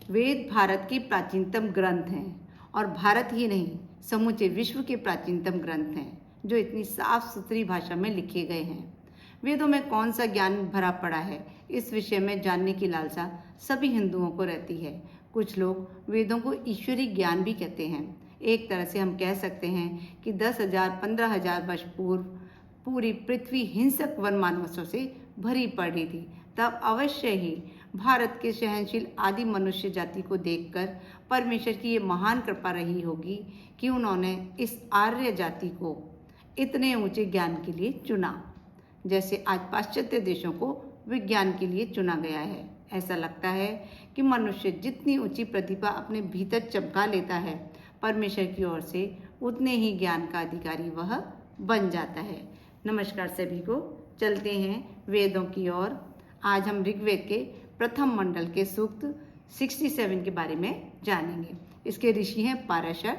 वेद भारत के प्राचीनतम ग्रंथ हैं और भारत ही नहीं समूचे विश्व के प्राचीनतम ग्रंथ हैं जो इतनी साफ सुथरी भाषा में लिखे गए हैं। वेदों में कौन सा ज्ञान भरा पड़ा है, इस विषय में जानने की लालसा सभी हिंदुओं को रहती है। कुछ लोग वेदों को ईश्वरीय ज्ञान भी कहते हैं। एक तरह से हम कह सकते हैं कि 10,000 15,000 वर्ष पूर्व पूरी पृथ्वी हिंसक वनमानवों से भरी पड़ी थी। तब अवश्य ही भारत के सहनशील आदि मनुष्य जाति को देखकर परमेश्वर की ये महान कृपा रही होगी कि उन्होंने इस आर्य जाति को इतने ऊंचे ज्ञान के लिए चुना, जैसे आज पाश्चात्य देशों को विज्ञान के लिए चुना गया है। ऐसा लगता है कि मनुष्य जितनी ऊंची प्रतिभा अपने भीतर चमका लेता है, परमेश्वर की ओर से उतने ही ज्ञान का अधिकारी वह बन जाता है। नमस्कार सभी को, चलते हैं वेदों की ओर। आज हम ऋग्वेद के प्रथम मंडल के सूक्त 67 के बारे में जानेंगे। इसके ऋषि हैं पाराशर,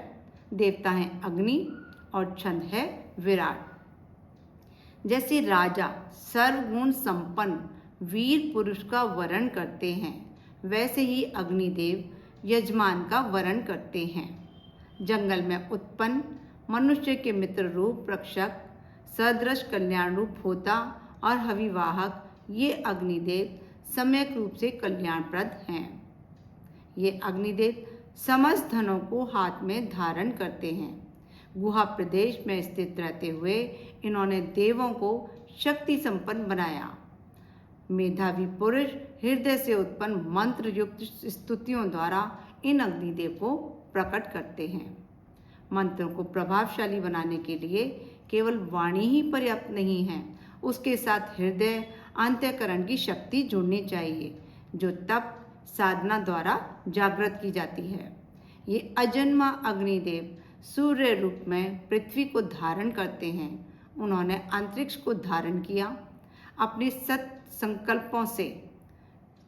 देवता हैं अग्नि और छंद है विराट। जैसे राजा सर्वगुण संपन्न वीर पुरुष का वर्ण करते हैं, वैसे ही अग्निदेव यजमान का वर्ण करते हैं। जंगल में उत्पन्न मनुष्य के मित्र रूप रक्षक, सदृश कल्याण रूप होता और हविवाहक ये अग्निदेव सम्यक रूप से कल्याणप्रद हैं। ये अग्निदेव समस्त धनों को हाथ में धारण करते हैं। गुहा प्रदेश में स्थित रहते हुए इन्होंने देवों को शक्ति संपन्न बनाया। मेधावी पुरुष हृदय से उत्पन्न मंत्र युक्त स्तुतियों द्वारा इन अग्निदेव को प्रकट करते हैं। मंत्रों को प्रभावशाली बनाने के लिए केवल वाणी ही पर्याप्त नहीं है, उसके साथ हृदय अंतःकरण की शक्ति जुड़नी चाहिए, जो तप साधना द्वारा जागृत की जाती है। ये अजन्मा अग्निदेव सूर्य रूप में पृथ्वी को धारण करते हैं। उन्होंने अंतरिक्ष को धारण किया, अपने सत संकल्पों से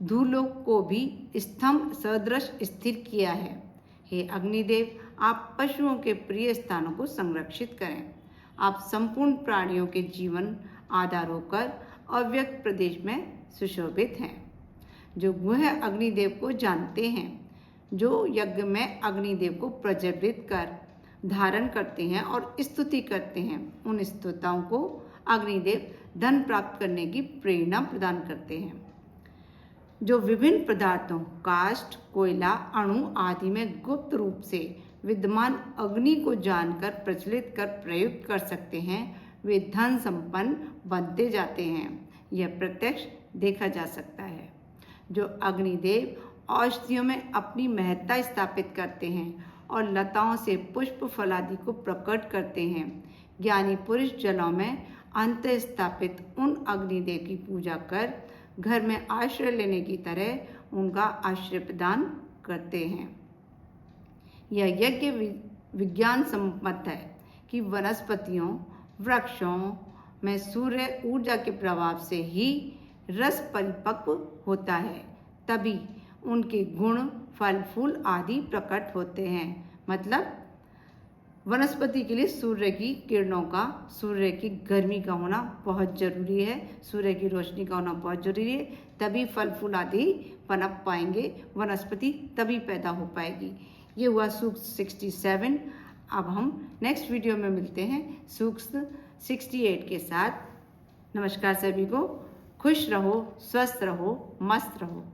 धूलोक को भी स्तंभ सदृश स्थिर किया है। हे अग्निदेव, आप पशुओं के प्रिय स्थानों को संरक्षित करें। आप संपूर्ण प्राणियों के जीवन आधार होकर अव्यक्त प्रदेश में सुशोभित हैं। जो गुह अग्निदेव को जानते हैं, जो यज्ञ में अग्निदेव को प्रज्वलित कर धारण करते हैं और स्तुति करते हैं, उन स्तुताओं को अग्निदेव धन प्राप्त करने की प्रेरणा प्रदान करते हैं। जो विभिन्न पदार्थों काष्ठ, कोयला, अणु आदि में गुप्त रूप से विद्यमान अग्नि को जानकर प्रज्वलित कर प्रयुक्त कर सकते हैं, वे धन संपन्न बनते जाते हैं। यह प्रत्यक्ष देखा जा सकता है। जो अग्निदेव औषधियों में अपनी महत्ता स्थापित करते हैं और लताओं से पुष्प फलादि को प्रकट करते हैं, ज्ञानी पुरुष जलों में अंत स्थापित उन अग्निदेव की पूजा कर घर में आश्रय लेने की तरह उनका आश्रय प्रदान करते हैं। यह यज्ञ विज्ञान सम्मत है कि वनस्पतियों वृक्षों में सूर्य ऊर्जा के प्रभाव से ही रस परिपक्व होता है, तभी उनके गुण फल फूल आदि प्रकट होते हैं। मतलब वनस्पति के लिए सूर्य की किरणों का, सूर्य की गर्मी का होना बहुत जरूरी है, सूर्य की रोशनी का होना बहुत जरूरी है, तभी फल फूल आदि पनप पाएंगे, वनस्पति तभी पैदा हो पाएगी। ये हुआ सूक्त 67। अब हम नेक्स्ट वीडियो में मिलते हैं सूक्त 68 के साथ। नमस्कार सभी को, खुश रहो, स्वस्थ रहो, मस्त रहो।